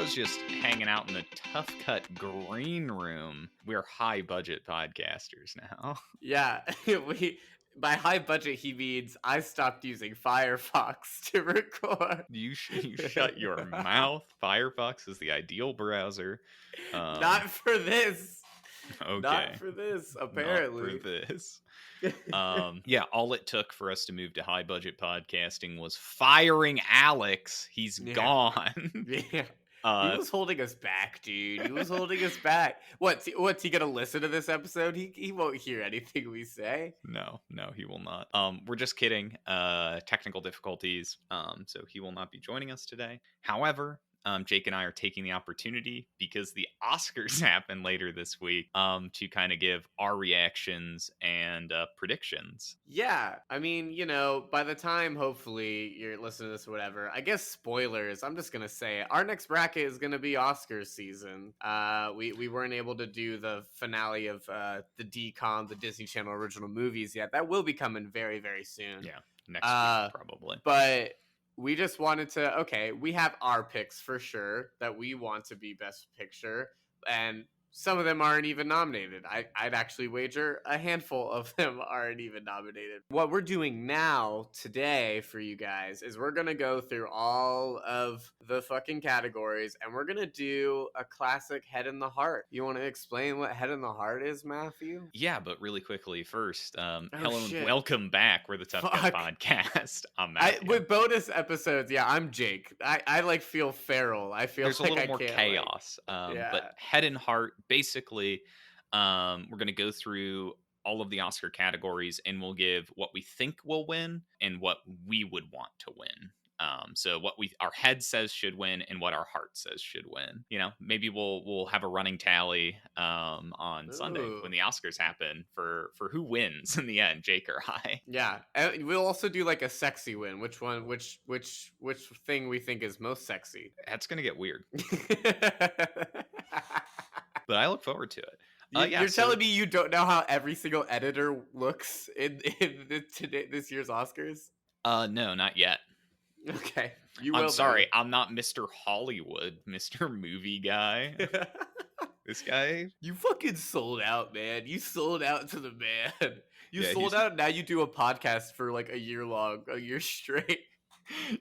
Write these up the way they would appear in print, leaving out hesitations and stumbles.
was just hanging out in the Tough Cut green room. We're high budget podcasters now. Yeah, by high budget he means I stopped using Firefox to record. You shut your mouth. Firefox is the ideal browser. Not for this. Okay. Not for this, apparently. Not for this. Yeah, all it took for us to move to high budget podcasting was firing Alex. He's gone. Yeah. He was holding us back, dude. He was holding us back. What's he gonna listen to this episode? He won't hear anything we say. No, he will not. We're just kidding. Technical difficulties. So he will not be joining us today. However, Jake and I are taking the opportunity because the Oscars happen later this week to kind of give our reactions and predictions. Yeah, I mean, by the time hopefully you're listening to this or whatever, I guess spoilers, I'm just gonna say it. Our next bracket is gonna be Oscars season. We weren't able to do the finale of the DCOM, the Disney Channel original movies yet. That will be coming very, very soon. Yeah, next week probably. But we just wanted to, we have our picks for sure that we want to be Best Picture, and some of them aren't even nominated. I'd actually wager a handful of them aren't even nominated. What we're doing now today for you guys is we're going to go through all of the fucking categories, and we're going to do a classic Head in the Heart. You want to explain what Head in the Heart is, Matthew? Yeah, but really quickly first, Helen, welcome back. We're the Tough Cut Podcast. I'm Matthew. With bonus episodes, I'm Jake. I like feel feral. I feel there's like a little more chaos. But Head and Heart, basically, we're going to go through all of the Oscar categories and we'll give what we think will win and what we would want to win. So what our head says should win and what our heart says should win. Maybe we'll have a running tally on Sunday when the Oscars happen for who wins in the end, Jake or I. Yeah, and we'll also do like a sexy win. Which thing we think is most sexy? That's gonna get weird. But I look forward to it. You're telling me you don't know how every single editor looks in this year's Oscars? No, not yet. Okay. I'm sorry. I'm not Mr. Hollywood, Mr. Movie Guy. This guy. You fucking sold out, man. You sold out to the man. You sold out. Now you do a podcast for like a year straight.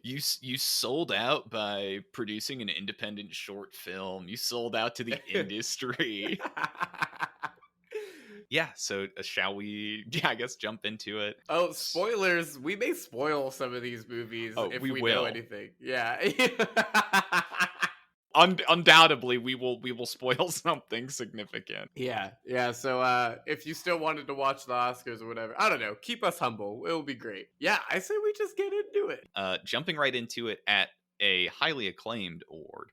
You sold out by producing an independent short film. You sold out to the industry. Yeah, so shall we, I guess, jump into it? Oh, spoilers. We may spoil some of these movies if we know anything. Yeah. Undoubtedly, we will spoil something significant. Yeah. So if you still wanted to watch the Oscars or whatever, I don't know, keep us humble. It will be great. Yeah, I say we just get into it. Jumping right into it at a highly acclaimed award.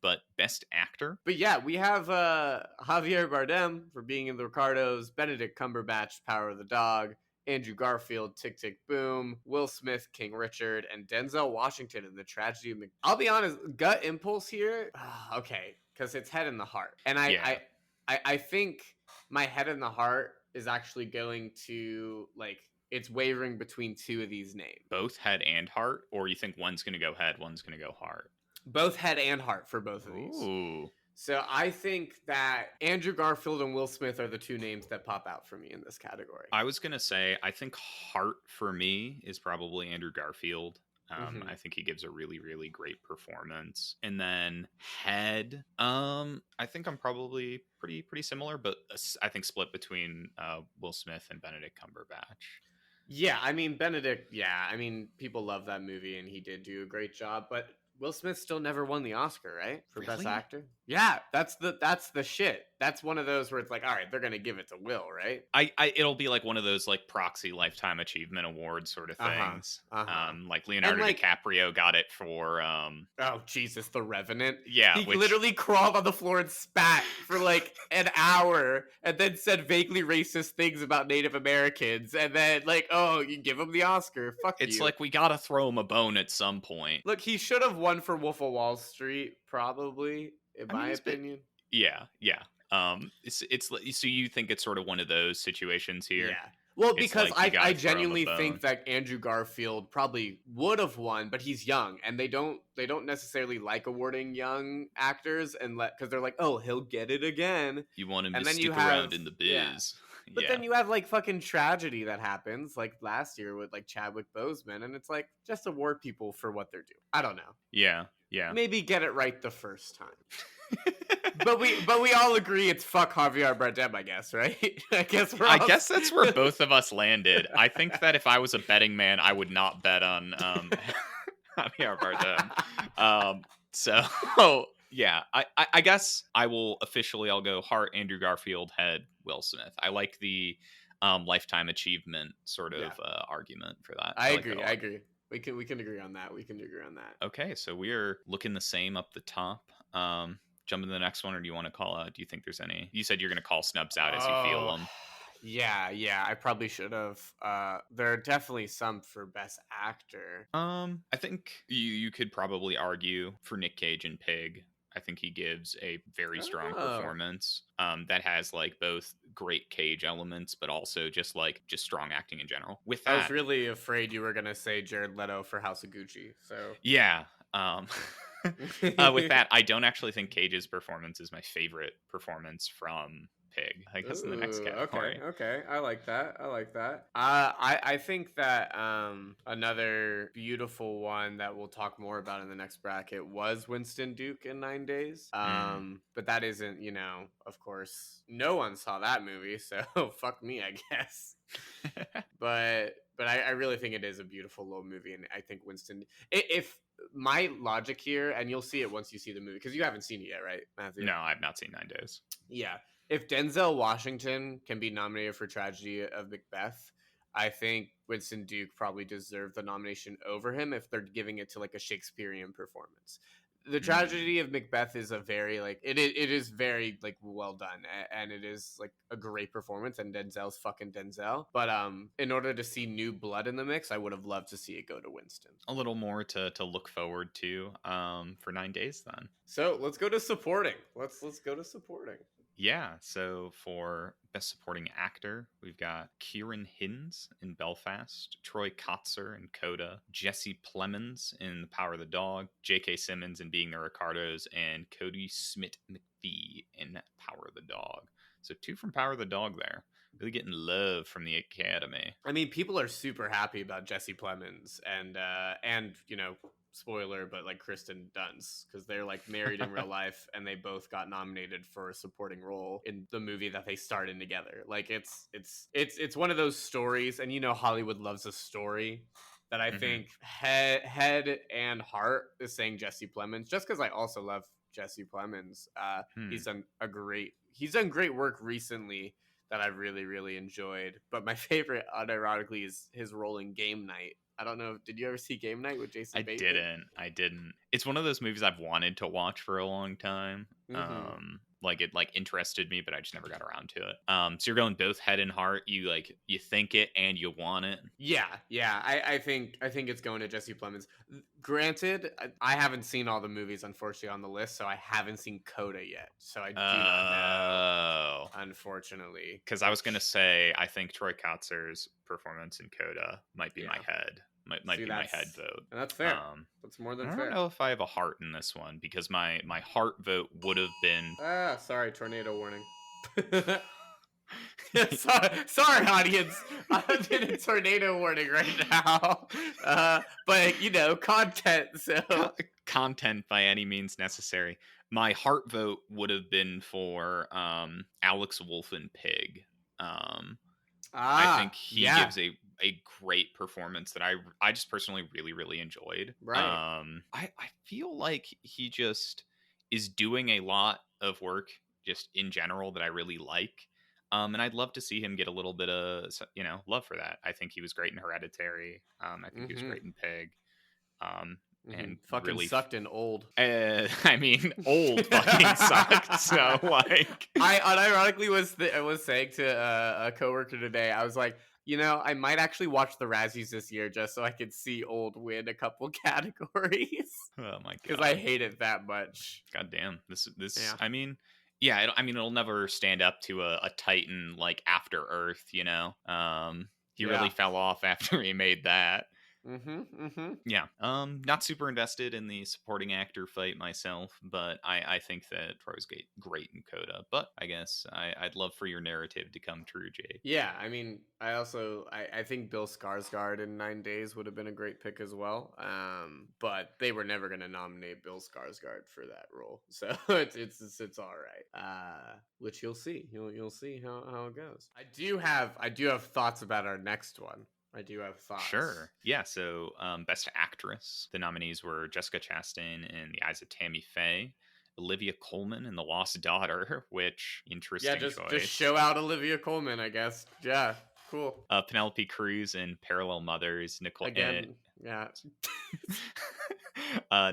But Best Actor. But yeah, we have Javier Bardem for being in The Ricardos, Benedict Cumberbatch, Power of the Dog, Andrew Garfield, Tick, Tick, Boom, Will Smith, King Richard, and Denzel Washington in The Tragedy of I'll be honest, gut impulse here, okay, because it's Head in the Heart. And I think my Head in the Heart is actually going to, it's wavering between two of these names. Both Head and Heart? Or you think one's going to go Head, one's going to go Heart? Both Head and Heart for both of these. Ooh. So I think that Andrew Garfield and Will Smith are the two names that pop out for me in this category. I was going to say, I think Heart for me is probably Andrew Garfield. I think he gives a really, really great performance. And then Head, I think I'm probably pretty similar, but I think split between Will Smith and Benedict Cumberbatch. Yeah, I mean, Benedict, people love that movie and he did do a great job, but Will Smith still never won the Oscar, right? For really? Best Actor? Yeah, that's the shit. That's one of those where it's like, all right, they're gonna give it to Will, right? It'll be like one of those like proxy lifetime achievement award sort of things. Like Leonardo DiCaprio got it for oh Jesus, The Revenant. Yeah, he literally crawled on the floor and spat for like an hour, and then said vaguely racist things about Native Americans, and then like, oh, you give him the Oscar? Fuck you. It's like we gotta throw him a bone at some point. Look, he should have won for Wolf of Wall Street, probably, in my opinion. Yeah. It's so you think it's sort of one of those situations here? Yeah. Well, It's because like you I gotta throw him a genuinely think bone. that Andrew Garfield probably would have won, but he's young, and they don't necessarily like awarding young actors and because they're like, oh, he'll get it again, You want him to and then you stick have around in the yeah. biz. But Yeah. then you have like fucking tragedy that happens, like last year with like Chadwick Boseman, and it's like just award people for what they're doing. I don't know. Yeah. Yeah. Maybe get it right the first time. But we all agree it's fuck Javier Bardem, I guess, right? I guess we're I all guess that's where both of us landed. I think that if I was a betting man, I would not bet on Javier Bardem. So yeah, I guess I will officially. I'll go heart Andrew Garfield, head Will Smith. I like the lifetime achievement sort Yeah. of argument for that. I like that agree. a I lot. agree. We can agree on that. We can agree on that. Okay, so we are looking the same up the top. Jump into the next one, or do you want to call out? Do you think there's any? You said you're going to call snubs out as you feel Oh, them. yeah. I probably should have. There are definitely some for best actor. I think you could probably argue for Nick Cage and Pig. I think he gives a very strong Oh, performance that has like both great Cage elements, but also just strong acting in general. With I was that, really afraid you were gonna say Jared Leto for House of Gucci. So yeah. With that, I don't actually think Cage's performance is my favorite performance from Pig. I guess in the next Ooh, category. okay. I like that. I think that another beautiful one that we'll talk more about in the next bracket was Winston Duke in 9 Days. But that isn't, of course, no one saw that movie, so fuck me, I guess. But I really think it is a beautiful little movie, and I think Winston. If my logic here, and you'll see it once you see the movie, because you haven't seen it yet, right, Matthew? No, I've not seen 9 Days. Yeah. If Denzel Washington can be nominated for Tragedy of Macbeth, I think Winston Duke probably deserved the nomination over him if they're giving it to like a Shakespearean performance. The Tragedy of Macbeth is a very it is very like well done, and it is like a great performance, and Denzel's fucking Denzel. But in order to see new blood in the mix, I would have loved to see it go to Winston. A little more to look forward to for 9 Days then. So let's go to supporting. Let's go to supporting. Yeah, so for Best Supporting Actor, we've got Kieran Hinds in Belfast, Troy Kotzer in Coda, Jesse Plemons in The Power of the Dog, J.K. Simmons in Being the Ricardos, and Cody Smith-McPhee in Power of the Dog. So 2 from Power of the Dog there. Really getting love from the Academy. I mean, people are super happy about Jesse Plemons and spoiler, but like Kristen Dunst, because they're like married in real life, and they both got nominated for a supporting role in the movie that they starred in together. Like it's one of those stories, and Hollywood loves a story, that I think head and heart is saying Jesse Plemons, just because I also love Jesse Plemons. He's done great work recently that I've really, really enjoyed. But my favorite, unironically, is his role in Game Night. I don't know. Did you ever see Game Night with Jason Bateman? I didn't. It's one of those movies I've wanted to watch for a long time. It interested me, but I just never got around to it. So you're going both head and heart. You think it and you want it. Yeah. I think it's going to Jesse Plemons. Granted, I haven't seen all the movies, unfortunately, on the list, so I haven't seen Coda yet. So I do not know, unfortunately. Because I was gonna say, I think Troy Kotzer's performance in Coda might be my head. Might be my head vote. And that's fair. That's more than fair. I don't know if I have a heart in this one, because my heart vote would have been... sorry, tornado warning. sorry, audience. I'm in a tornado warning right now. But, content, so... Content by any means necessary. My heart vote would have been for Alex Wolff in Pig. I think he gives a great performance that I just personally really, really enjoyed. Right. I feel like he just is doing a lot of work just in general that I really like. And I'd love to see him get a little bit of, love for that. I think he was great in Hereditary. I think he was great in Pig. And fucking really sucked in Old. I mean, Old fucking sucked. So I unironically was saying to a coworker today, I was like, I might actually watch the Razzies this year just so I could see Old win a couple categories. Oh my god! Because I hate it that much. God damn, this. Yeah. I mean, Yeah, I mean, it'll never stand up to a Titan like After Earth, you know. He really Yeah. fell off after he made that. Mm-hmm. Yeah. Not super invested in the supporting actor fight myself, but I think that Troy's great in Coda. But I guess I'd love for your narrative to come true, Jake. Yeah, I mean, I think Bill Skarsgård in 9 Days would have been a great pick as well. But they were never gonna nominate Bill Skarsgård for that role, so it's all right. Which you'll see, you'll see how it goes. I do have thoughts about our next one. I do have thoughts. Sure. Yeah. So, Best Actress, the nominees were Jessica Chastain in The Eyes of Tammy Faye, Olivia Colman in The Lost Daughter, which Yeah, interesting just choice. show out Olivia Colman, I guess. Yeah, cool. Penelope Cruz in Parallel Mothers, Again, yeah.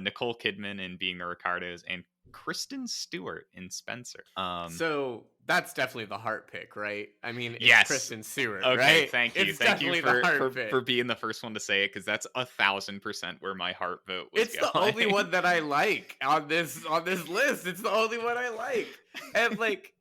Nicole Kidman in Being the Ricardos, and Kristen Stewart in Spencer. So that's definitely the heart pick, right? I mean, it's Yes. Kristen Stewart, Okay, right? thank you. It's Thank you definitely the heart for pick. being the first one to say it, because that's 1,000% where my heart vote was It's going. the only one that I like on this list. It's the only one I like. And like,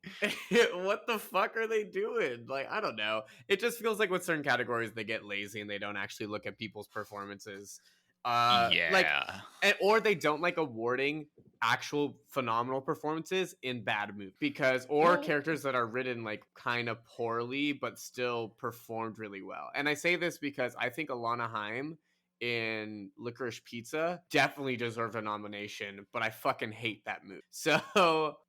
what the fuck are they doing? Like, I don't know. It just feels like with certain categories they get lazy and they don't actually look at people's performances. Like, Yeah. or they don't like awarding actual phenomenal performances in bad movies or Well, characters that are written like kind of poorly but still performed really well. And I say this because I think Alana Haim in Licorice Pizza definitely deserved a nomination, but I fucking hate that movie. So,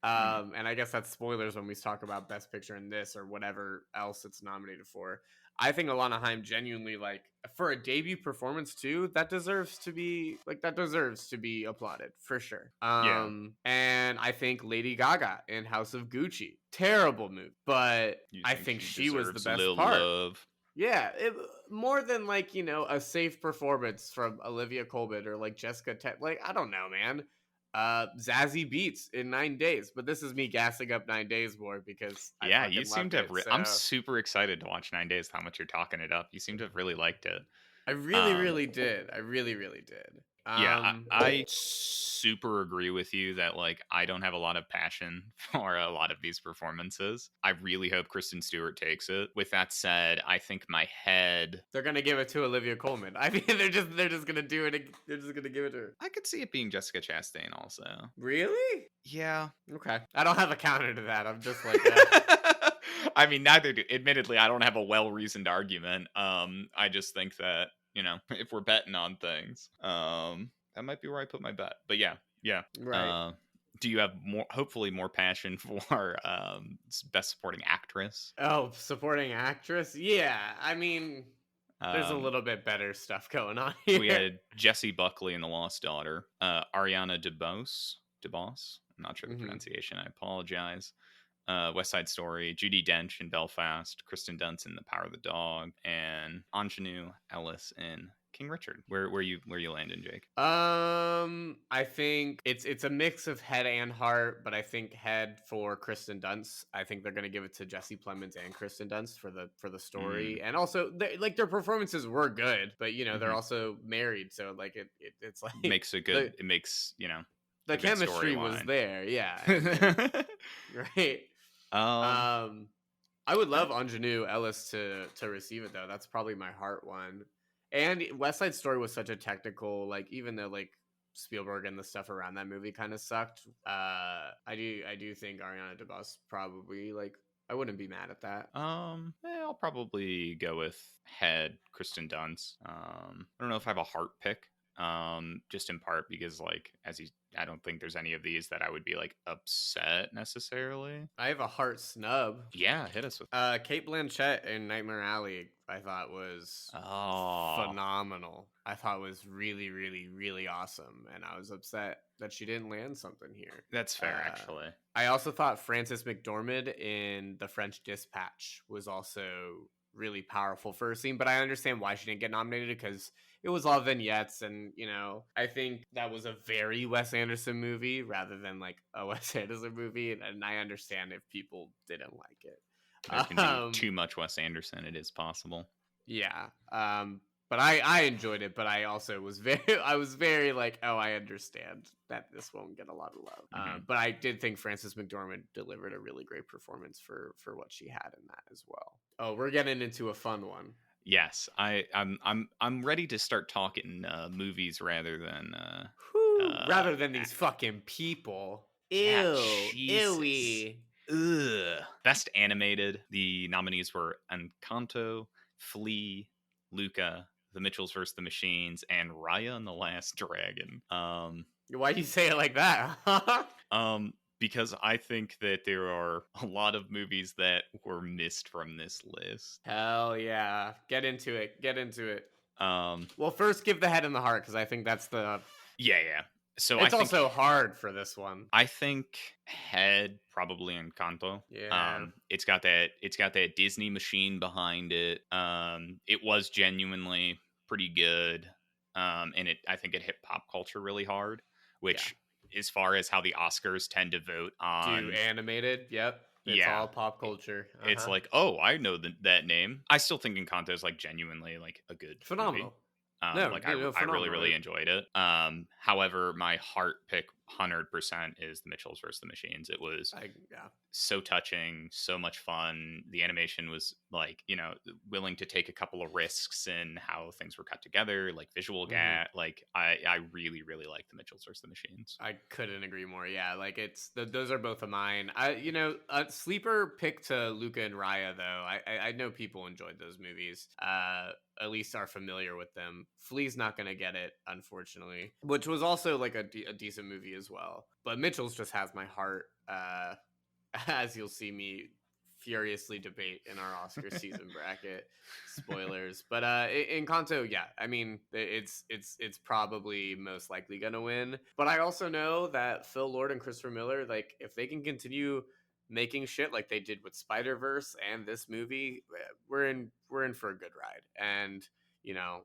and I guess that's spoilers when we talk about Best Picture in this or whatever else it's nominated for. I think Alana Haim genuinely, like, for a debut performance too, that deserves to be applauded for sure. Yeah. And I think Lady Gaga in House of Gucci, terrible movie, but You I think think she she was the deserves a best little part. love? Yeah, more than like, a safe performance from Olivia Colman or like like, I don't know, man. Zazie Beetz in 9 Days, but this is me gassing up 9 Days more because I Yeah, you fucking seem loved to have. it. I'm So super excited to watch 9 Days. How much you're talking it up? You seem to have really liked it. I really, really did. I really, really did. Yeah, I super agree with you that like I don't have a lot of passion for a lot of these performances. I really hope Kristen Stewart takes it. With that said, I think my head They're gonna give it to Olivia Colman. I mean, they're just gonna do it. They're just gonna give it to her. I could see it being Jessica Chastain also. Really? Yeah. Okay. I don't have a counter to that. I'm just like, I mean, neither do. Admittedly, I don't have a well-reasoned argument. I just think that, if we're betting on things, that might be where I put my bet. But yeah. right. Do you have hopefully more passion for best supporting actress? Oh, supporting actress? Yeah. I mean, there's a Um, little bit better stuff going on here. we had Jessie Buckley in The Lost Daughter, Ariana DeBose. I'm not sure the pronunciation. I apologize. West Side Story, Judi Dench in Belfast, Kristen Dunst in The Power of the Dog, and Ingenue Ellis in King Richard. Where you landing, Jake? I think it's a mix of head and heart, but I think head for Kristen Dunst. I think they're gonna give it to Jesse Plemons and Kristen Dunst for the story, and also their performances were good, but they're also married, so like it's like makes it good. It makes the chemistry was there, yeah, right. I would love Ingenue Ellis to receive it though. That's probably my heart one. And West Side Story was such a technical, like, even though like Spielberg and the stuff around that movie kind of sucked. I do think Ariana DeBose probably, like, I wouldn't be mad at that. I'll probably go with head Kristen Dunst. I don't know if I have a heart pick. Just in part because like I don't think there's any of these that I would be like upset necessarily. I have a heart snub. Yeah, hit us with Cate Blanchett in Nightmare Alley. I thought was phenomenal. I thought was really, really, really awesome, and I was upset that she didn't land something here. That's fair, actually. I also thought Frances McDormand in The French Dispatch was also really powerful for a scene, but I understand why she didn't get nominated because it was all vignettes, and I think that was a very Wes Anderson movie rather than like a Wes Anderson movie, and I understand if people didn't like it. There can be too much Wes Anderson. It is possible. Yeah. But I enjoyed it, but I also was very like, oh, I understand that this won't get a lot of love. But I did think Frances McDormand delivered a really great performance for what she had in that as well. Oh, we're getting into a fun one. Yes, I'm ready to start talking movies rather than rather than these fucking people. Yeah, Ew, Jesus. ewy. Ugh. Best animated. The nominees were Encanto, Flea, Luca, The Mitchells vs. the Machines, and Raya and the Last Dragon. Why do you say it like that? Because I think that there are a lot of movies that were missed from this list. Hell yeah. Get into it. Um, Well, first give the head and the heart, because I think that's yeah. So it's I think, also hard for this one. I think head probably Encanto. Yeah. It's got that Disney machine behind it. It was genuinely pretty good. And I think it hit pop culture really hard, which as far as how the Oscars tend to vote on animated, yep. It's all pop culture. It's like, oh, I know that name. I still think Encanto is like genuinely like a good phenomenal movie. I really enjoyed it. However, my heart pick 100% is The Mitchells vs. the Machines. It was so touching, so much fun. The animation was like, willing to take a couple of risks in how things were cut together, like visual gag. Like I really, really like The Mitchells vs. the Machines. I couldn't agree more. Yeah, like those are both of mine. A sleeper pick to Luca and Raya though. I know people enjoyed those movies. At least are familiar with them. Flea's not gonna get it, unfortunately, which was also like a decent movie as well. But Mitchell's just has my heart, as you'll see me furiously debate in our Oscar season bracket. Spoilers, but Encanto, yeah, I mean it's probably most likely gonna win. But I also know that Phil Lord and Christopher Miller, like if they can continue making shit like they did with Spider-Verse and this movie, we're in for a good ride. And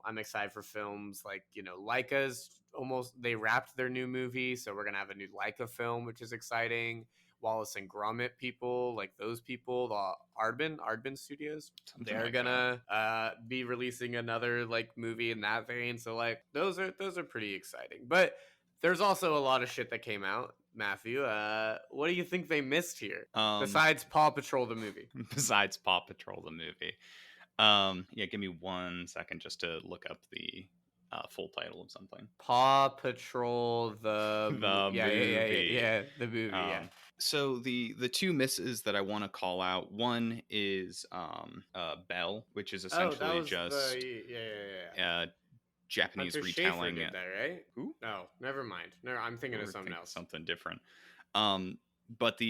I'm excited for films like Leica's they wrapped their new movie, so we're gonna have a new Leica film, which is exciting. Wallace and Gromit people, like those people, the Aardman Studios, they're gonna be releasing another like movie in that vein. So like those are pretty exciting. But there's also a lot of shit that came out. Matthew, what do you think they missed here? Besides Paw Patrol the movie. Besides Paw Patrol the movie. Give me 1 second just to look up the full title of something. Paw Patrol the movie. The movie. So the two misses that I want to call out, one is Belle, which is essentially just Japanese Hunter retelling. Did that, right? Who? No, never mind. No, I'm thinking of something else. Something different. But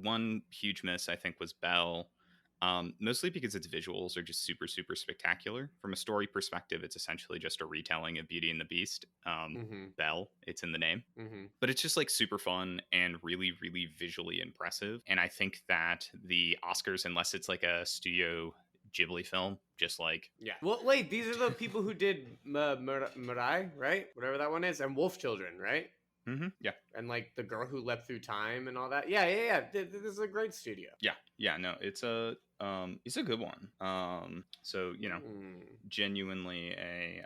one huge miss I think was Belle. Mostly because its visuals are just super, super spectacular. From a story perspective, it's essentially just a retelling of Beauty and the Beast. Belle, it's in the name. But it's just like super fun and really, really visually impressive. And I think that the Oscars, unless it's like a Studio Ghibli film, just like... Yeah. Well, wait, these are the people who did Mirai, right? Whatever that one is. And Wolf Children, right? Yeah. And like the girl who leapt through time and all that. Yeah. This is a great studio. Yeah. No, it's a good one. So genuinely a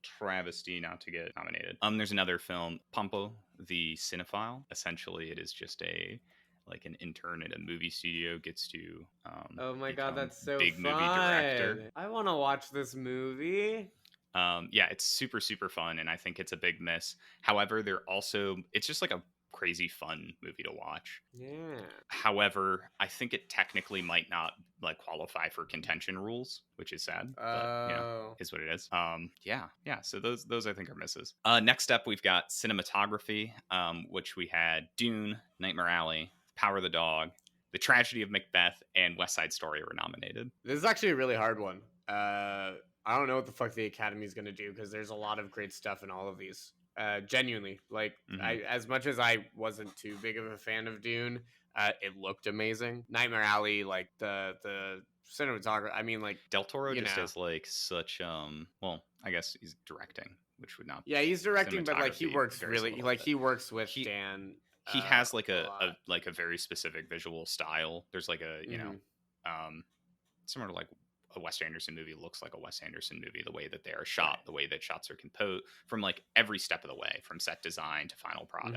travesty not to get nominated. There's another film, Pompo the Cinephile. Essentially, it is just an intern at a movie studio gets to oh my god, that's so big fun. Movie director. I want to watch this movie. It's super, super fun, and I think it's a big miss. However, it's just like a crazy fun movie to watch. Yeah. However, I think it technically might not like qualify for contention rules, which is sad. But, is what it is. So those I think are misses. Next up, we've got cinematography, which we had Dune, Nightmare Alley, Power of the Dog, The Tragedy of Macbeth, and West Side Story were nominated. This is actually a really hard one. I don't know what the fuck the Academy is going to do because there's a lot of great stuff in all of these. Genuinely, like as much as I wasn't too big of a fan of Dune, it looked amazing. Nightmare Alley, like the cinematography. I mean, like Del Toro just has like such I guess he's directing, which would not. Yeah, he's directing, but like he works really like he works with Dan. He has like a very specific visual style. There's like a similar to like a Wes Anderson movie looks like a Wes Anderson movie, the way that they are shot, the way that shots are composed, from like every step of the way, from set design to final product.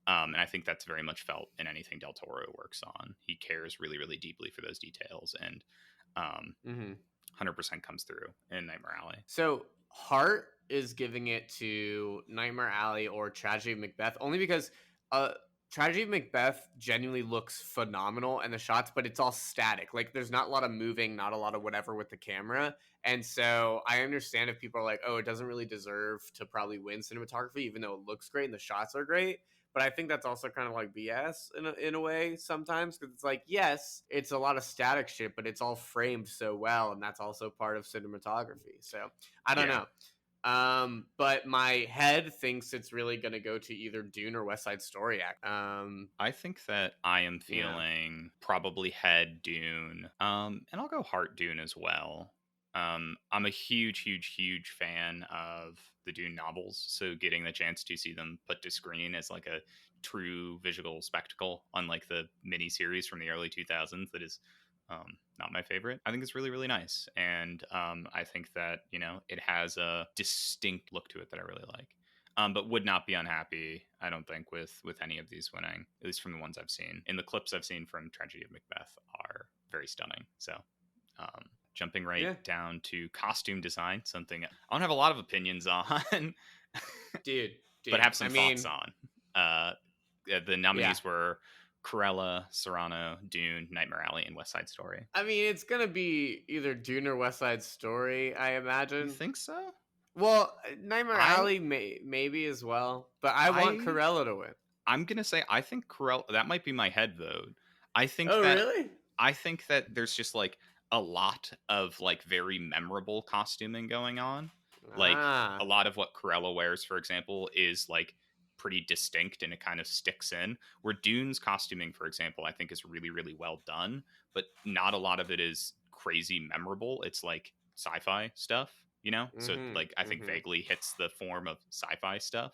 And I think that's very much felt in anything Del Toro works on. He cares really, really deeply for those details, and 100% comes through in Nightmare Alley. So Heart is giving it to Nightmare Alley or Tragedy of Macbeth only because Tragedy of Macbeth genuinely looks phenomenal in the shots, but it's all static. Like there's not a lot of moving, not a lot of whatever with the camera. And so I understand if people are like, oh, it doesn't really deserve to probably win cinematography, even though it looks great and the shots are great. But I think that's also kind of like BS in a way sometimes, because it's like, yes, it's a lot of static shit, but it's all framed so well, and that's also part of cinematography. So I don't know. But my head thinks it's really going to go to either Dune or West Side Story. I think that I am feeling probably head Dune, and I'll go heart Dune as well. I'm a huge fan of the Dune novels, so getting the chance to see them put to screen as like a true visual spectacle, unlike the mini series from the early 2000s that is not my favorite. I think it's really, really nice. And I think that, you know, it has a distinct look to it that I really like. But would not be unhappy, I don't think, with any of these winning, at least from the ones I've seen. And the clips I've seen from Tragedy of Macbeth are very stunning. So jumping down to costume design, something I don't have a lot of opinions on. dude, but have some thoughts on. The nominees were Cruella, Serrano, Dune, Nightmare Alley, and West Side Story. I mean, it's going to be either Dune or West Side Story, I imagine. You think so? Well, Nightmare Alley maybe as well, but I want Cruella to win. I'm going to say I think Cruella, that might be my head vote. I think really? I think that there's just like a lot of like very memorable costuming going on. Like a lot of what Cruella wears, for example, is like pretty distinct and it kind of sticks in. Where Dune's costuming, for example, I think is really, really well done, but not a lot of it is crazy memorable. It's like sci-fi stuff, you know? So like I think vaguely hits the form of sci-fi stuff.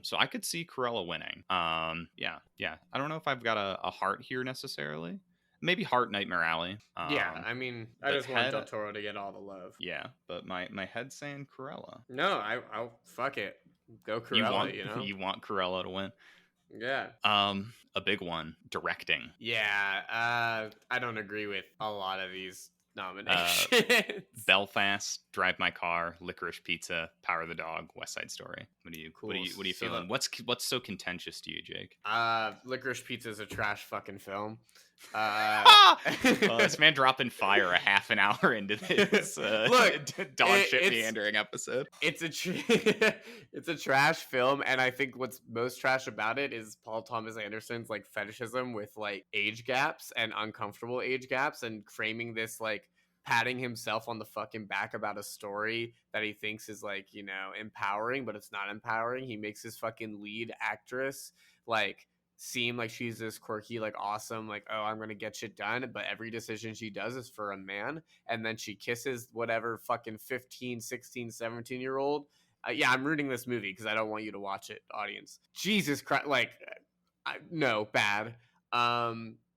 So I could see Cruella winning. Yeah. I don't know if I've got a heart here necessarily. Maybe Heart, Nightmare Alley. I mean, I just want Del Toro to get all the love. Yeah, but my head's saying Cruella. No, I'll fuck it. Go Cruella, you know? You want Cruella to win? Yeah. A big one, directing. Yeah, I don't agree with a lot of these nominations. Belfast, Drive My Car, Licorice Pizza, Power of the Dog, West Side Story. What are you feeling? What's so contentious to you, Jake? Licorice Pizza is a trash fucking film. This man dropping fire a half an hour into this dog shit meandering episode. It's a trash film, and I think what's most trash about it is Paul Thomas Anderson's like fetishism with like age gaps and uncomfortable age gaps, and framing this like patting himself on the fucking back about a story that he thinks is like, you know, empowering, but it's not empowering. He makes his fucking lead actress like seem like she's this quirky, like awesome, like, oh, I'm gonna get shit done, but every decision she does is for a man, and then she kisses whatever fucking 15, 16, 17-year-old. I'm rooting this movie because I don't want you to watch it, audience. Jesus Christ, like, no, bad.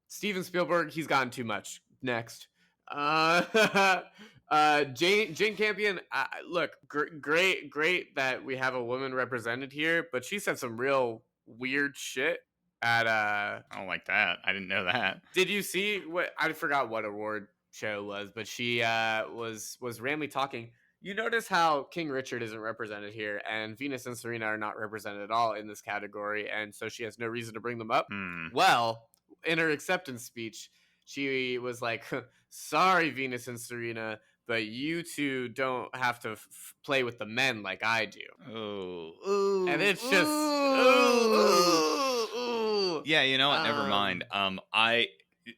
Steven Spielberg, he's gotten too much. Next. Jane Campion, look, great that we have a woman represented here, but she said some real weird shit at I don't like that. I didn't know that. Did you see what? I forgot what award show it was, but she was randomly talking. You notice how King Richard isn't represented here, and Venus and Serena are not represented at all in this category, and so she has no reason to bring them up. Well, in her acceptance speech, she was like, sorry, Venus and Serena, but you two don't have to play with the men like I do. Oh. And it's just... Yeah, you know what? Never mind.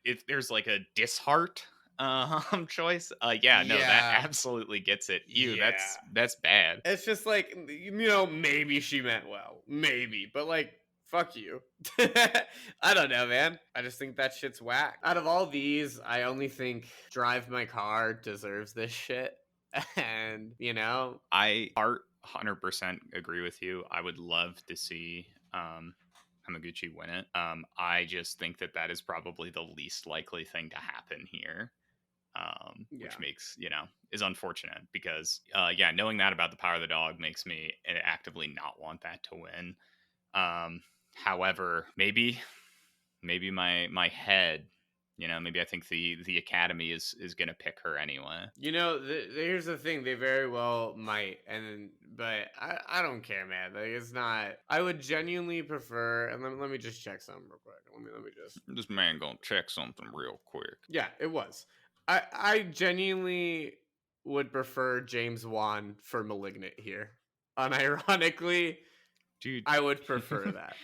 If there's like a disheart choice, that absolutely gets it. That's bad. It's just like, you know, maybe she meant well, maybe, but like, fuck you. I don't know, man. I just think that shit's whack. Out of all these, I only think Drive My Car deserves this shit. And, you know, I 100% agree with you. I would love to see Hamaguchi win it. I just think that is probably the least likely thing to happen here. Yeah. which makes, is unfortunate because, knowing that about the Power of the Dog makes me actively not want that to win. However, maybe my head, maybe I think the Academy is going to pick her anyway. Here's the thing: they very well might, but I don't care, man. Like, it's not. I would genuinely prefer, and let me just check something real quick. Let me just. This man gonna check something real quick. Yeah, it was. I genuinely would prefer James Wan for Malignant here. Unironically, dude, I would prefer that.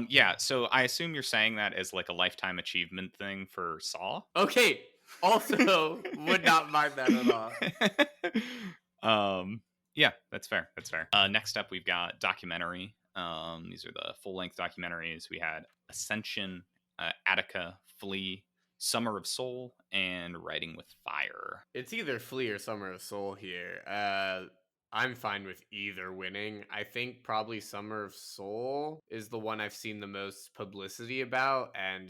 Yeah, so I assume you're saying that as like a lifetime achievement thing for Saw. Okay. Also, would not mind that at all. Yeah, that's fair. Next up, we've got documentary. These are the full-length documentaries. We had Ascension, Attica, Flee, Summer of Soul, and Writing with Fire. It's either Flee or Summer of Soul here. I'm fine with either winning. I think probably Summer of Soul is the one I've seen the most publicity about, and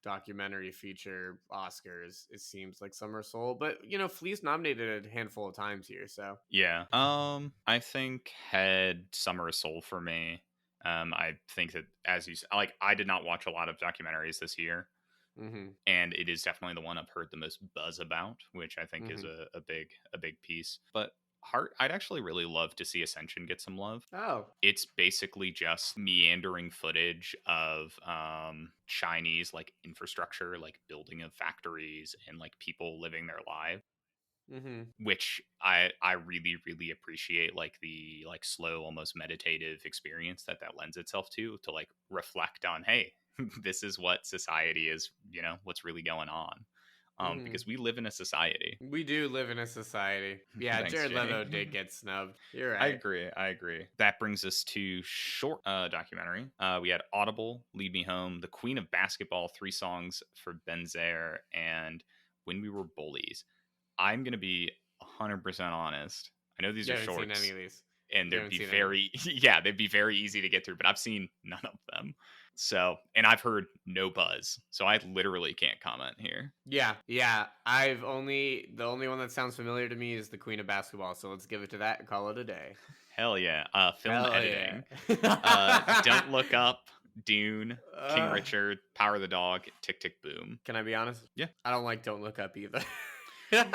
documentary feature Oscars, it seems like Summer of Soul. But Flea's nominated a handful of times here, so yeah. I think head Summer of Soul for me. I think that, as you like, I did not watch a lot of documentaries this year. Mm-hmm. And it is definitely the one I've heard the most buzz about, which I think is a big piece. But Heart, I'd actually really love to see Ascension get some love. Oh, it's basically just meandering footage of Chinese like infrastructure, like building of factories and like people living their lives. Mm-hmm. Which I really appreciate, like the like slow, almost meditative experience that lends itself to like reflect on, hey, this is what society is, what's really going on. Because we live in a society. We do live in a society. Yeah, Thanks, Jared Jay. Leto did get snubbed. You're right. I agree. That brings us to short documentary. We had Audible, Lead Me Home, The Queen of Basketball, 3 songs for Benzair, and When We Were Bullies. I'm going to be 100% honest. I know these are shorts. Seen any of these. And they'd be they'd be very easy to get through, but I've seen none of them. So, and I've heard no buzz. So I literally can't comment here. Yeah. The only one that sounds familiar to me is The Queen of Basketball. So let's give it to that and call it a day. Hell yeah. Film editing. Yeah. Don't Look Up, Dune, King Richard, Power of the Dog, Tick Tick Boom. Can I be honest? Yeah. I don't like Don't Look Up either.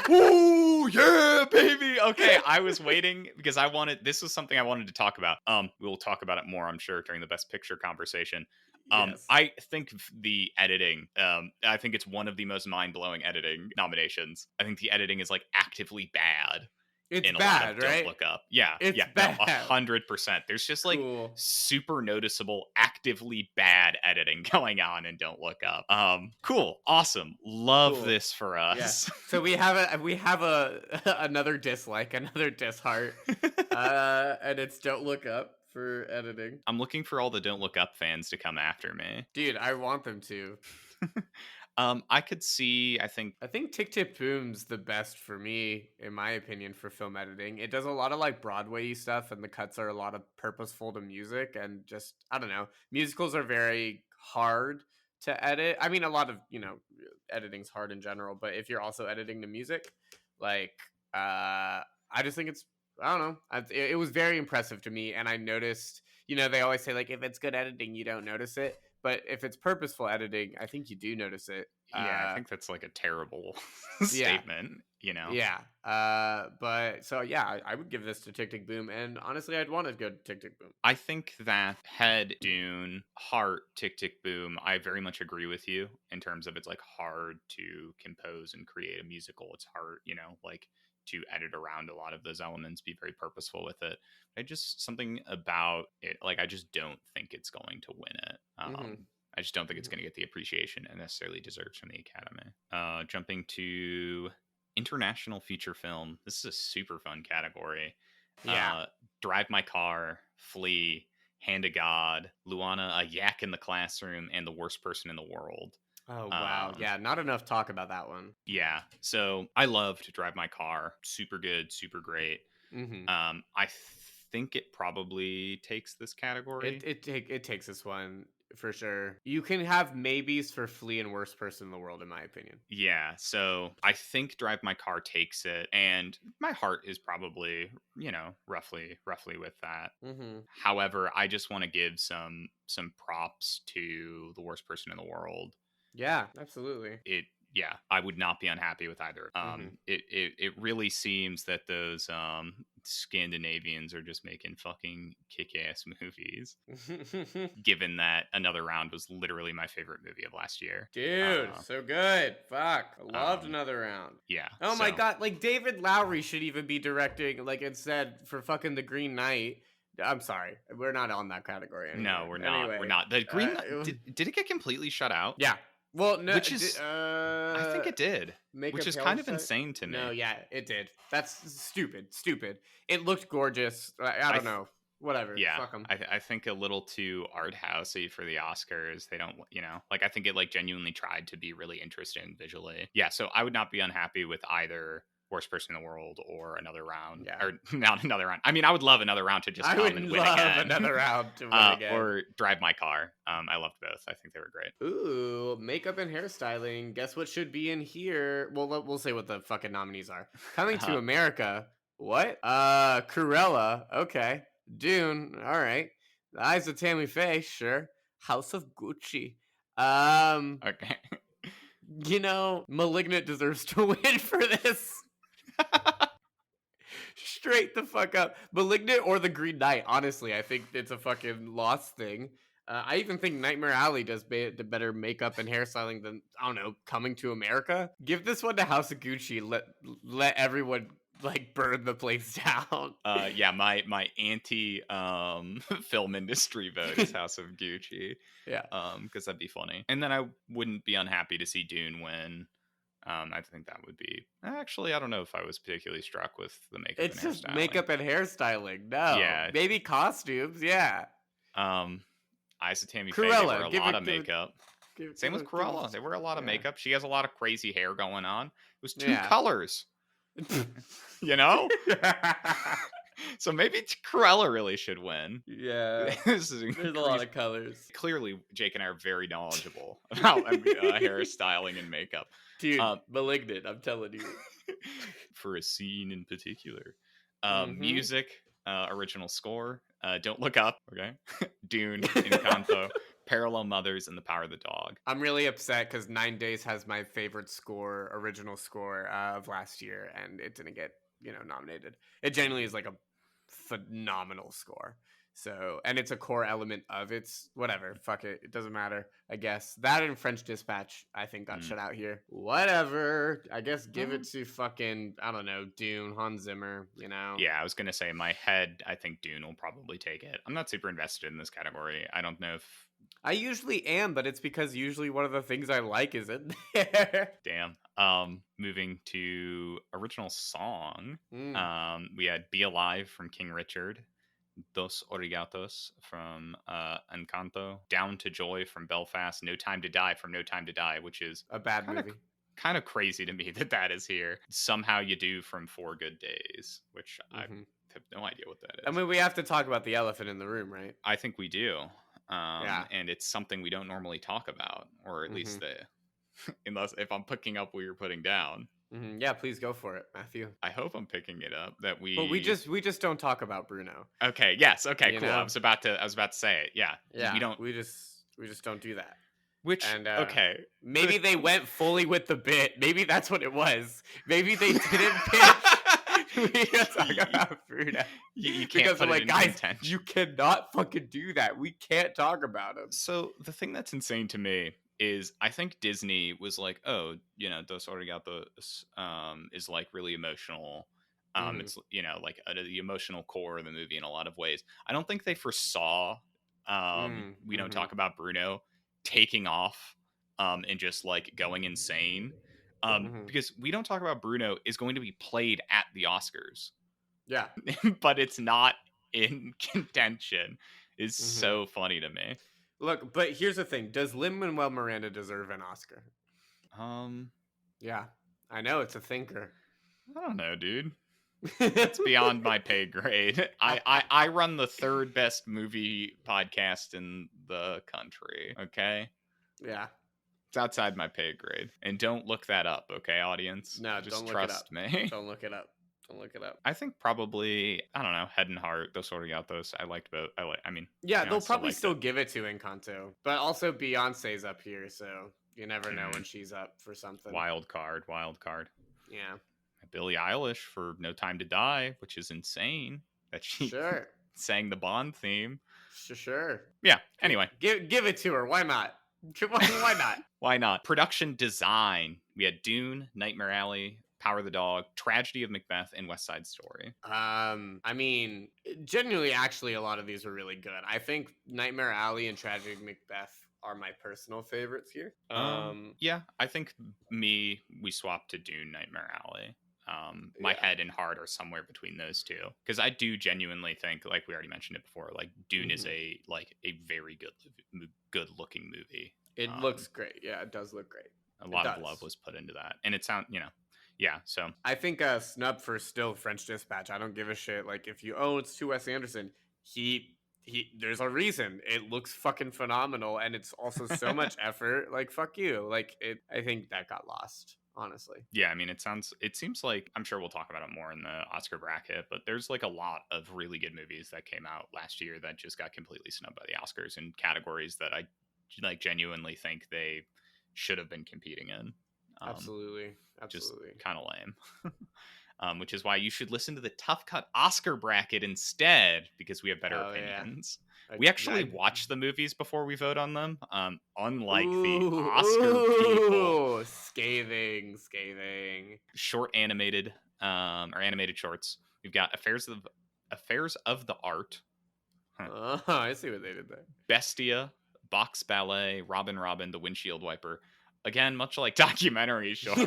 Ooh, yeah, baby. Okay, I was waiting because this was something I wanted to talk about. We'll talk about it more, I'm sure, during the Best Picture conversation. Yes. I think the editing, I think it's one of the most mind-blowing editing nominations. I think the editing is like actively bad. It's bad, right? Don't Look Up. Yeah, it's bad. 100%. There's just like super noticeable, actively bad editing going on in Don't Look Up. Cool, awesome, love this for us. Yeah. So we have another dislike, another disheart, and it's Don't Look Up for editing. I'm looking for all the Don't Look Up fans to come after me, dude. I want them to. I could see, I think Tick Tick Boom's the best for me, in my opinion, for film editing. It does a lot of like Broadway stuff, and the cuts are a lot of purposeful to music, and just, I don't know, musicals are very hard to edit. I mean, a lot of, editing's hard in general, but if you're also editing the music, like, I just think it's, I don't know, it was very impressive to me, and I noticed, they always say, like, if it's good editing, you don't notice it. But if it's purposeful editing, I think you do notice it. Yeah, I think that's like a terrible statement, Yeah. But so, yeah, I would give this to Tick Tick Boom. And honestly, I'd want to go to Tick Tick Boom. I think that Head, Dune, Heart, Tick Tick Boom, I very much agree with you in terms of it's like hard to compose and create a musical. It's hard, like to edit around a lot of those elements, be very purposeful with it. Something about it, like, I just don't think it's going to win it. I just don't think it's going to get the appreciation it necessarily deserves from the Academy. Jumping to international feature film. This is a super fun category. Yeah. Drive My Car, Flee, Hand of God, Luana, A Yak in the Classroom, and The Worst Person in the World. Oh, wow. Yeah, not enough talk about that one. Yeah. So I love to Drive My Car. Super good, super great. I think it probably takes this category. It takes this one. for sure. You can have maybes for Flea and Worst Person in the World, in my opinion. Yeah, so I think Drive My Car takes it, and my heart is probably, roughly with that. Mm-hmm. However, I just want to give some props to The Worst Person in the World. Yeah, absolutely. Yeah, I would not be unhappy with either. Mm-hmm. It really seems that those Scandinavians are just making fucking kick-ass movies. Given that Another Round was literally my favorite movie of last year. Dude, so good. Fuck. I loved Another Round. Yeah. Oh my god, like David Lowery should even be directing, like instead for fucking The Green Knight. I'm sorry, we're not on that category anymore. No, we're not. Anyway, We're not. The Green Knight, did it get completely shut out? Yeah. Well, no, which is I think it did, which is kind of insane to me. No, yeah, it did. That's stupid. It looked gorgeous. I don't know. Whatever. Yeah, fuck 'em. I think a little too art housey for the Oscars. They don't, like I think it like genuinely tried to be really interesting visually. Yeah, so I would not be unhappy with either Worst Person in the World or Another Round. Yeah. Or not Another Round. I mean, I would love Another Round to just come and win again. Another Round to win again. Or Drive My Car. I loved both. I think they were great. Ooh, makeup and hairstyling. Guess what should be in here? Well, we'll say what the fucking nominees are. Coming to America. What? Cruella. Okay. Dune. All right. The Eyes of Tammy Faye. Sure. House of Gucci. Okay. Malignant deserves to win for this. Straight the fuck up. Malignant or The Green Knight. Honestly, I think it's a fucking lost thing. I even think Nightmare Alley does better makeup and hairstyling than, I don't know, Coming to America. Give this one to House of Gucci. Let everyone like burn the place down. Yeah, my anti film industry vote is House of Gucci. Yeah. Because that'd be funny. And then I wouldn't be unhappy to see Dune win. I think that would be actually. I don't know if I was particularly struck with the makeup. It's just makeup and hairstyling. No, yeah, maybe costumes. Yeah. Eyes of Tammy Faye. They wear a lot of makeup. Same with Cruella. They wear a lot of makeup. She has a lot of crazy hair going on. It was two colors. So maybe Cruella really should win. Yeah. There's a lot of colors. Clearly, Jake and I are very knowledgeable about hairstyling and makeup. Dude, Malignant, I'm telling you. For a scene in particular. Music, original score, Don't Look Up, okay? Dune, Encanto, Parallel Mothers, and The Power of the Dog. I'm really upset because 9 Days has my favorite original score of last year, and it didn't get, nominated. It genuinely is like a phenomenal score. So, and it's a core element of its whatever. Fuck it. It doesn't matter, I guess. That and French Dispatch, I think, got shut out here. Whatever. I guess give it to fucking, I don't know, Dune, Hans Zimmer, Yeah, I was going to say, in my head, I think Dune will probably take it. I'm not super invested in this category. I don't know if... I usually am, but it's because usually one of the things I like is in there. Damn. Moving to original song, we had Be Alive from King Richard. Dos Obrigado from Encanto, Down to Joy from Belfast, No Time to Die from No Time to Die, which is a bad movie. Kind of crazy to me that is here. Somehow You Do from 4 Good Days, which I have no idea what that is. I mean, we have to talk about the elephant in the room, right? I think we do. And it's something we don't normally talk about, or at least unless if I'm picking up what you're putting down. Yeah, please go for it, Matthew. I hope I'm picking it up. But we just don't talk about Bruno. Okay. Yes. Okay. Cool. I was about to say it. Yeah. Yeah. We just don't do that. Okay. Maybe they went fully with the bit. Maybe that's what it was. Maybe they didn't pitch. We don't talk about Bruno. You can't because put I'm like, guys, intention. you cannot fucking do that. We can't talk about him. So the thing that's insane to me is I think Disney was like, oh, Dos Obrigados is like really emotional. It's, like the emotional core of the movie in a lot of ways. I don't think they foresaw We Don't Talk About Bruno taking off and just like going insane. Because We Don't Talk About Bruno is going to be played at the Oscars. Yeah. But it's not in contention. It's so funny to me. Look, but here's the thing. Does Lin-Manuel Miranda deserve an Oscar? Yeah. I know, it's a thinker. I don't know, dude. That's beyond my pay grade. I run the third best movie podcast in the country. Okay. Yeah. It's outside my pay grade. And don't look that up, okay, audience? No, just don't look trust it up. me. Don't look it up. Don't look it up. I think probably, I don't know, Head and Heart, those sort of got those. I liked both. I mean, yeah, you know, they'll probably still give it to Encanto, but also Beyonce's up here, so you never know when she's up for something. Wild card. Yeah. Billie Eilish for No Time to Die, which is insane that she sang the Bond theme. Sure. Yeah. Anyway, give it to her. Why not? Why not? Why not? Production design. We had Dune, Nightmare Alley, Power the Dog, Tragedy of Macbeth, and West Side Story. I mean, genuinely, actually, a lot of these are really good. I think Nightmare Alley and Tragedy of Macbeth are my personal favorites here. Yeah, I think we swapped to Dune, Nightmare Alley. My head and heart are somewhere between those two, because I do genuinely think, like we already mentioned it before, like Dune is a very good looking movie. It looks great. Yeah, it does look great. A lot of love was put into that, and it sounds, yeah. So I think snub for still French Dispatch. I don't give a shit. Like, if it's to Wes Anderson, he there's a reason it looks fucking phenomenal, and it's also so much effort. Like, fuck you. Like, I think that got lost, honestly. Yeah, I mean, it seems like, I'm sure we'll talk about it more in the Oscar bracket, but there's like a lot of really good movies that came out last year that just got completely snubbed by the Oscars in categories that I like genuinely think they should have been competing in. Absolutely. Just kind of lame. Which is why you should listen to the Tough Cut Oscar bracket instead, because we have better opinions. Yeah. We actually watch the movies before we vote on them, unlike the Oscar people. Scathing. Short animated, or animated shorts. We've got Affairs of the Art. I see what they did there. Bestia, Box Ballet, Robin, The Windshield Wiper. Again, much like documentary shorts,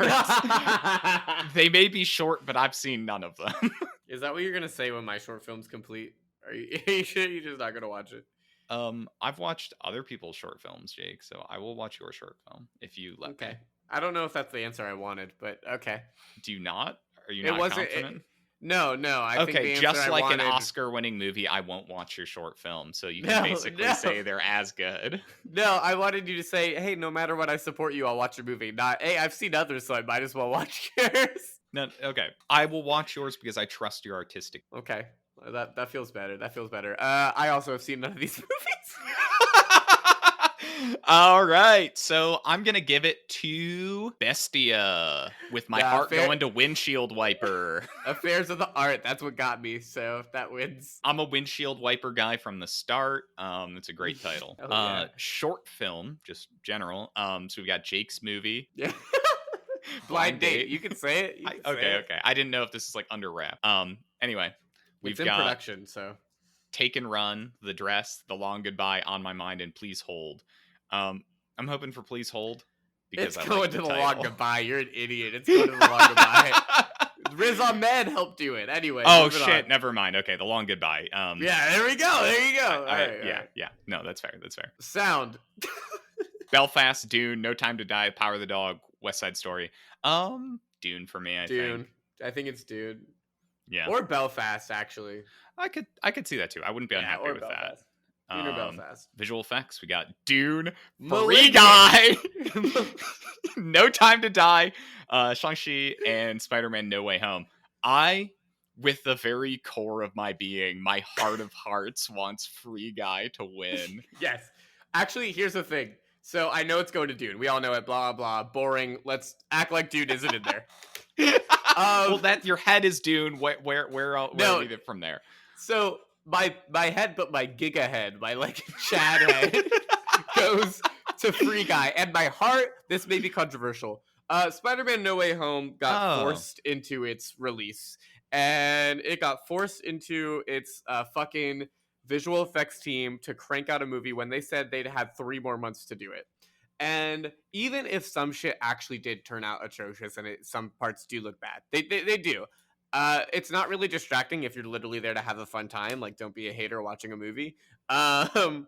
they may be short, but I've seen none of them. Is that what you're going to say when my short film's complete? Are you sure you're just not going to watch it? I've watched other people's short films, Jake, so I will watch your short film if you let me. I don't know if that's the answer I wanted, but okay. Do you not? Are you not confident? No. I think the just like an Oscar-winning movie, I won't watch your short film, so you can basically say they're as good. No, I wanted you to say, hey, no matter what, I support you, I'll watch your movie. Not, hey, I've seen others, so I might as well watch yours. No, okay. I will watch yours because I trust your artistic. Okay, that feels better. I also have seen none of these movies. All right, so I'm gonna give it to Bestia with my heart going to Windshield Wiper. Affairs of the Art, that's what got me, so that wins. I'm a Windshield Wiper guy from the start. It's a great title. Short film, just general. So we've got Jake's movie. Yeah. Blind Date. You can say it. Okay. I didn't know if this is like under wrap. Anyway, we've got production, so Take and Run, The Dress, The Long Goodbye, On My Mind, and Please Hold. I'm hoping for Please Hold because it's going to the Long Goodbye. You're an idiot. It's going to the Long Goodbye. Riz Ahmed helped do it anyway. Oh shit! Never mind. Okay, The Long Goodbye. Yeah, there we go. There you go. Yeah. No, that's fair. Sound. Belfast, Dune, No Time to Die, Power of the Dog, West Side Story. Dune for me. I think it's Dune. Yeah. Or Belfast, actually. I could see that too. I wouldn't be unhappy with Belfast. That. Dune or Belfast. Visual effects. We got Dune, Free Guy, No Time to Die, Shang-Chi, and Spider-Man No Way Home. With the very core of my being, my heart of hearts wants Free Guy to win. Yes. Actually, here's the thing. So I know it's going to Dune. We all know it. Blah, blah, boring. Let's act like Dune isn't in there. Well, that your head is Dune. Where are we from there? So my head, but my giga head, my like Chad head goes to Free Guy, and my heart. This may be controversial. Spider-Man: No Way Home got forced into its release, and it got forced into its fucking visual effects team to crank out a movie when they said they'd had 3 more months to do it. And even if some shit actually did turn out atrocious and some parts do look bad, they do. It's not really distracting if you're literally there to have a fun time. Like, don't be a hater watching a movie. But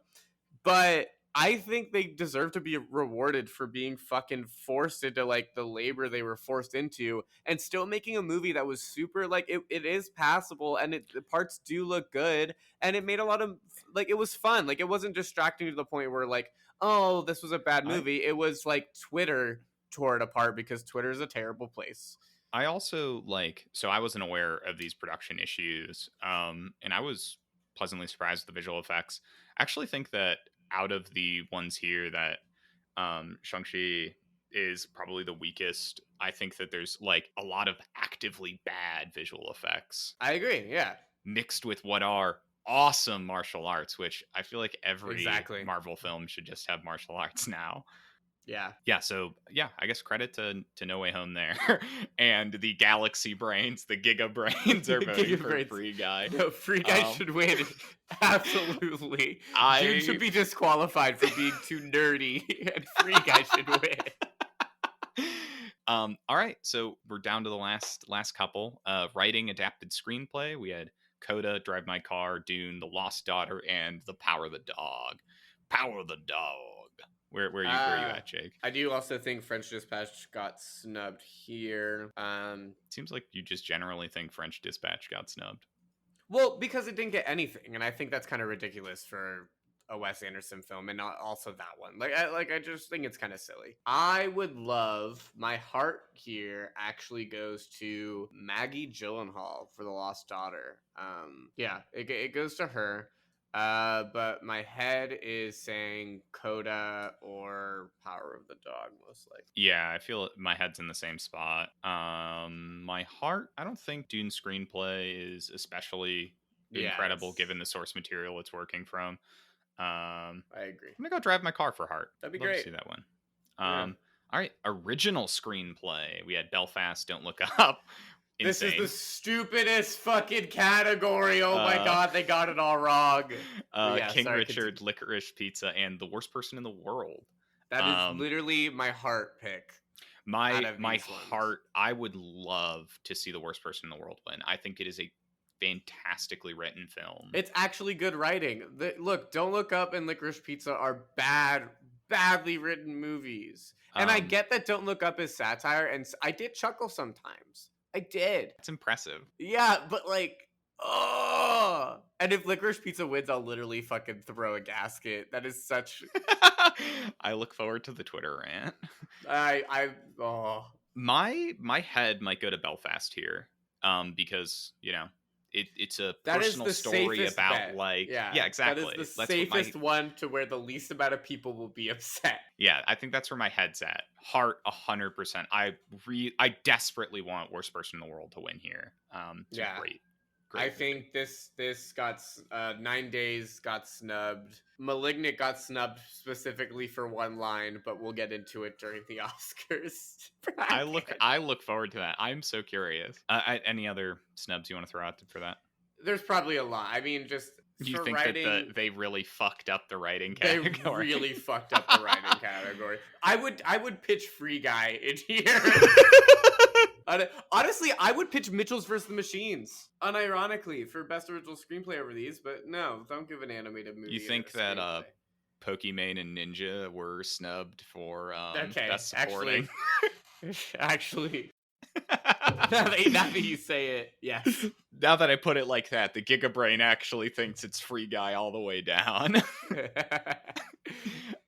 I think they deserve to be rewarded for being fucking forced into like the labor they were forced into, and still making a movie that was super like it is passable, and the parts do look good, and it made a lot of like it was fun. Like it wasn't distracting to the point where like, oh, this was a bad movie. It was like Twitter tore it apart because Twitter is a terrible place. I also so I wasn't aware of these production issues, and I was pleasantly surprised with the visual effects. I actually think that out of the ones here that Shang-Chi is probably the weakest. I think that there's like a lot of actively bad visual effects. I agree, yeah. Mixed with what are awesome martial arts, which I feel like every Marvel film should just have martial arts now. Yeah, so yeah, I guess credit to No Way Home there. And the Galaxy Brains, the Giga Brains are voting for Free Guy. No, Free Guy should win. Absolutely. Dude should be disqualified for being too nerdy, and Free Guy should win. All right, so we're down to the last couple. Writing adapted screenplay. We had Coda, Drive My Car, Dune, The Lost Daughter, and The Power of the Dog. Power of the Dog. Where are you at, Jake? I do also think French Dispatch got snubbed here. Seems like you just generally think French Dispatch got snubbed. Well, because it didn't get anything, and I think that's kind of ridiculous for a Wes Anderson film, and not also that one. I just think it's kind of silly. I would love, my heart here actually goes to Maggie Gyllenhaal for The Lost Daughter. Yeah, it goes to her. But my head is saying Coda or Power of the Dog, most likely. Yeah, I feel my head's in the same spot. My heart, I don't think Dune screenplay is especially incredible given the source material it's working from. I agree. I'm gonna go Drive My Car for heart. That'd be great. To see that one. All right, original screenplay. We had Belfast, Don't Look Up. Insane. This is the stupidest fucking category. Oh my god, they got it all wrong. King Richard, Licorice Pizza, and The Worst Person in the World. That is literally my heart pick. My heart, I would love to see The Worst Person in the World win. I think it is a fantastically written film. It's actually good writing. Look, Don't Look Up and Licorice Pizza are badly written movies. And I get that Don't Look Up is satire, and I did chuckle sometimes. I did. It's impressive. Yeah, but like, oh. And if Licorice Pizza wins, I'll literally fucking throw a gasket. That is such. I look forward to the Twitter rant. My head might go to Belfast here, because it's a personal story about bet. Exactly. That is the safest one to where the least amount of people will be upset. Yeah, I think that's where my head's at. Heart 100%. I desperately want Worst Person in the World to win here. Great. I think this got 9 Days got snubbed. Malignant got snubbed specifically for one line, but we'll get into it during the Oscars. I look forward to that. I'm so curious. Any other snubs you want to throw out for that? There's probably a lot. I mean, just do you think writing, that they really fucked up the writing category? They really fucked up the writing category. I would pitch Free Guy in here. Honestly, I would pitch Mitchell's vs. the Machines, unironically, for best original screenplay over these. But no, don't give an animated movie. You think that Pokimane and Ninja were snubbed for best supporting? Actually. now that you say it, yes. Now that I put it like that, the Giga Brain actually thinks it's Free Guy all the way down.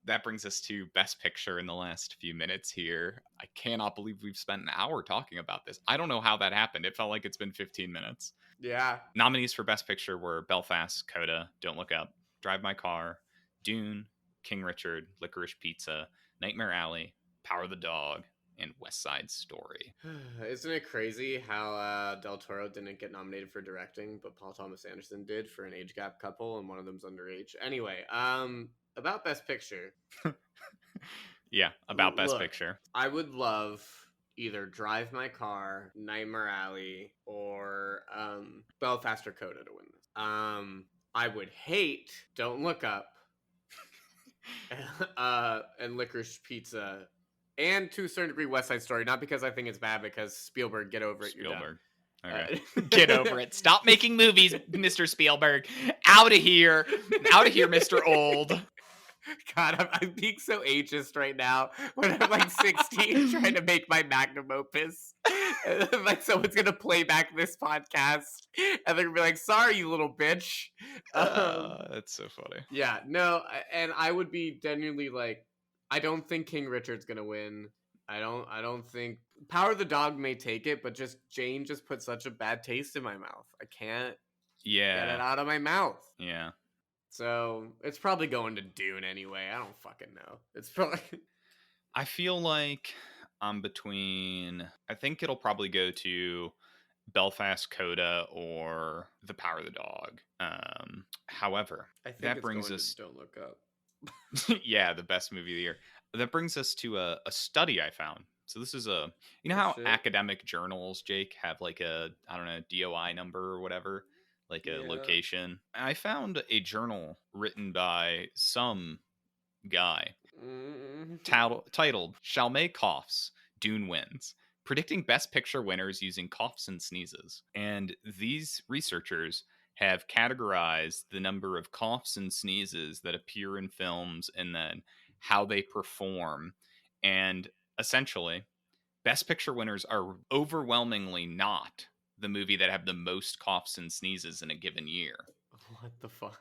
That brings us to Best Picture in the last few minutes here. I cannot believe we've spent an hour talking about this. I don't know how that happened. It felt like it's been 15 minutes. Yeah. Nominees for Best Picture were Belfast, Coda, Don't Look Up, Drive My Car, Dune, King Richard, Licorice Pizza, Nightmare Alley, Power of the Dog, and West Side Story. Isn't it crazy how Del Toro didn't get nominated for directing, but Paul Thomas Anderson did for an age gap couple, and one of them's underage? Anyway, about Best Picture. Yeah, about Best Picture. I would love either Drive My Car, Nightmare Alley, or Belfast or Coda to win this. I would hate Don't Look Up and Licorice Pizza, and to a certain degree West Side Story. Not because I think it's bad, because Spielberg, get over it. Spielberg. Okay. Get over it. Stop making movies, Mr. Spielberg. Out of here, Mr. Old. God, I'm being so ageist right now when I'm like 16 trying to make my magnum opus. And then, like someone's gonna play back this podcast and they're gonna be like, sorry, you little bitch. That's so funny. Yeah, no, and I would be genuinely like, I don't think King Richard's gonna win. I don't think Power of the Dog may take it, but just Jane just put such a bad taste in my mouth. I can't get it out of my mouth. Yeah. So it's probably going to Dune anyway. I don't fucking know. It's probably. I feel like I'm between. I think it'll probably go to Belfast, Coda, or The Power of the Dog. However, I think that it's brings going us. to Don't Look Up. Yeah, the best movie of the year. That brings us to a study I found. So this is a. You know Oh, how shit. academic journals, Jake, have like a I don't know DOI number or whatever, like a Yeah. location. I found a journal written by some guy titled Chalamet Coughs, Dune Wins, predicting Best Picture winners using coughs and sneezes. And these researchers have categorized the number of coughs and sneezes that appear in films and then how they perform. And essentially, Best Picture winners are overwhelmingly not the movie that have the most coughs and sneezes in a given year. What the fuck?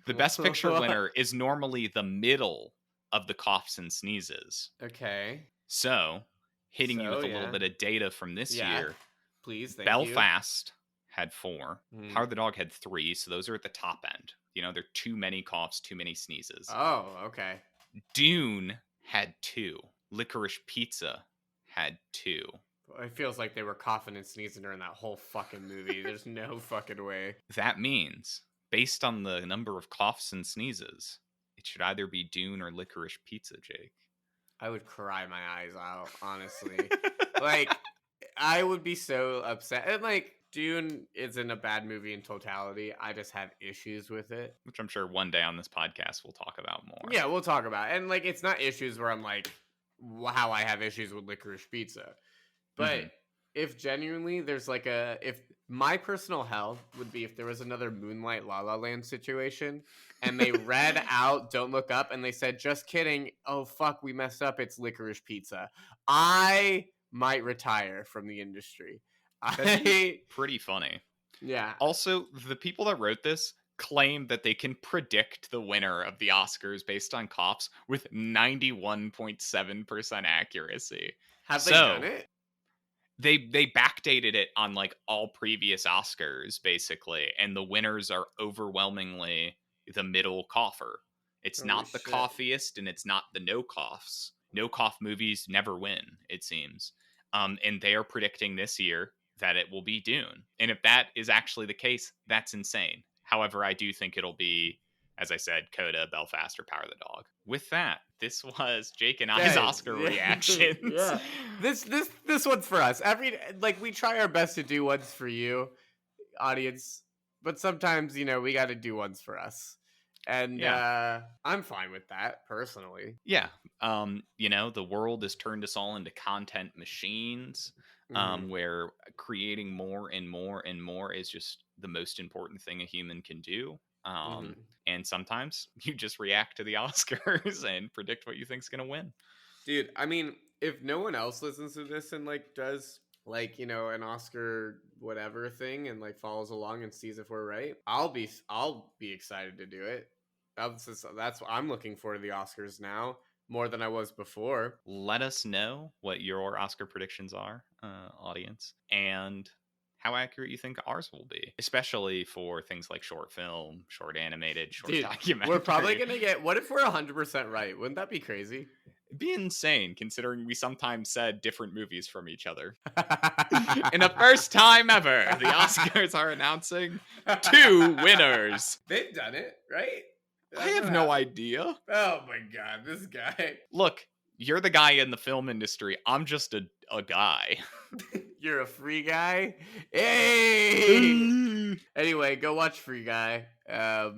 The Best Picture winner is normally the middle of the coughs and sneezes. Okay. So, hitting you with a little bit of data from this year. Please, thank Belfast had 4. Mhm. Power of the Dog had 3, so those are at the top end. You know, there are too many coughs, too many sneezes. Oh, okay. Dune had 2. Licorice Pizza had 2. It feels like they were coughing and sneezing during that whole fucking movie. There's no fucking way. That means, based on the number of coughs and sneezes, it should either be Dune or Licorice Pizza, Jake. I would cry my eyes out, honestly. Like, I would be so upset. And, like, Dune isn't a bad movie in totality. I just have issues with it. Which I'm sure one day on this podcast we'll talk about more. Yeah, we'll talk about it. And, like, it's not issues where I'm like, how I have issues with Licorice Pizza. But if genuinely there's like if my personal hell would be if there was another Moonlight La La Land situation and they read out Don't Look Up and they said, just kidding. Oh, fuck, we messed up. It's Licorice Pizza. I might retire from the industry. Pretty funny. Yeah. Also, the people that wrote this claim that they can predict the winner of the Oscars based on coughs with 91.7% accuracy. Have they done it? They backdated it on like all previous Oscars basically, and the winners are overwhelmingly the middle cougher. It's not the coughiest and it's not the no coughs. No cough movies never win, it seems. And they are predicting this year that it will be Dune. And if that is actually the case, that's insane. However, I do think it'll be, as I said, Coda, Belfast, or Power of the Dog. With that, this was Jake and I's Oscar reactions. Yeah. This one's for us. We try our best to do ones for you, audience, but sometimes we got to do ones for us, and I'm fine with that personally. Yeah, the world has turned us all into content machines, where creating more and more and more is just the most important thing a human can do. And sometimes you just react to the Oscars and predict what you think's gonna win. Dude, I mean, if no one else listens to this and does an Oscar whatever thing and follows along and sees if we're right, I'll be excited to do it. That's what I'm looking for to the Oscars now, more than I was before. Let us know what your Oscar predictions are, audience, and how accurate you think ours will be, especially for things like short film, short animated, short documentary. We're probably going to get, what if we're 100% right? Wouldn't that be crazy? It'd be insane, considering we sometimes said different movies from each other. In the first time ever, the Oscars are announcing 2 winners. They've done it, right? I have no idea. Oh my God, this guy. Look, you're the guy in the film industry. I'm just a guy. You're a Free Guy? Hey! Anyway, go watch Free Guy. Yeah.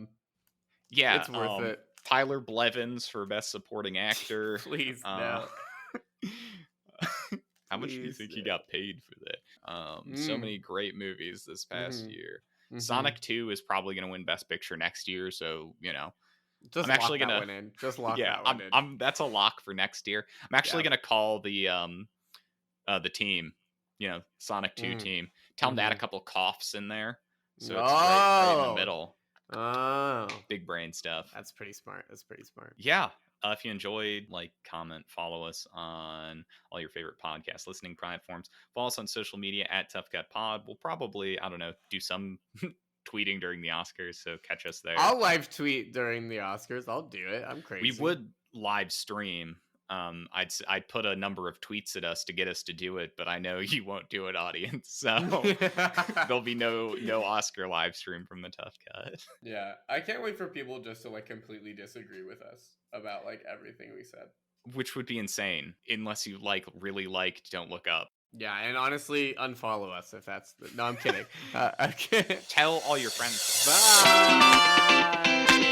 It's worth it. Tyler Blevins for Best Supporting Actor. Please, no. How much do you think he got paid for that? So many great movies this past year. Sonic 2 is probably going to win Best Picture next year, so, Just I'm actually lock that gonna one in. Just lock yeah, that one in. I'm that's a lock for next year. I'm actually Yeah. gonna call the team, Sonic 2 Mm. team. Tell them to add a Mhm. couple coughs in there, so it's right in the Oh. middle. Oh. Big brain stuff. That's pretty smart. That's pretty smart. Yeah. If you enjoyed, comment, follow us on all your favorite podcast listening platforms. Follow us on social media at Tough Gut Pod. We'll probably, I don't know, do some tweeting during the Oscars, so catch us there. I'll live tweet during the Oscars. I'll do it. I'm crazy. We would live stream. I'd put a number of tweets at us to get us to do it, but I know you won't do it, audience. So there'll be no Oscar live stream from the Tough Cut. Yeah, I can't wait for people just to completely disagree with us about everything we said. Which would be insane unless you really Don't Look Up. Yeah, and honestly, unfollow us if that's no. I'm kidding. Okay. Tell all your friends. Bye.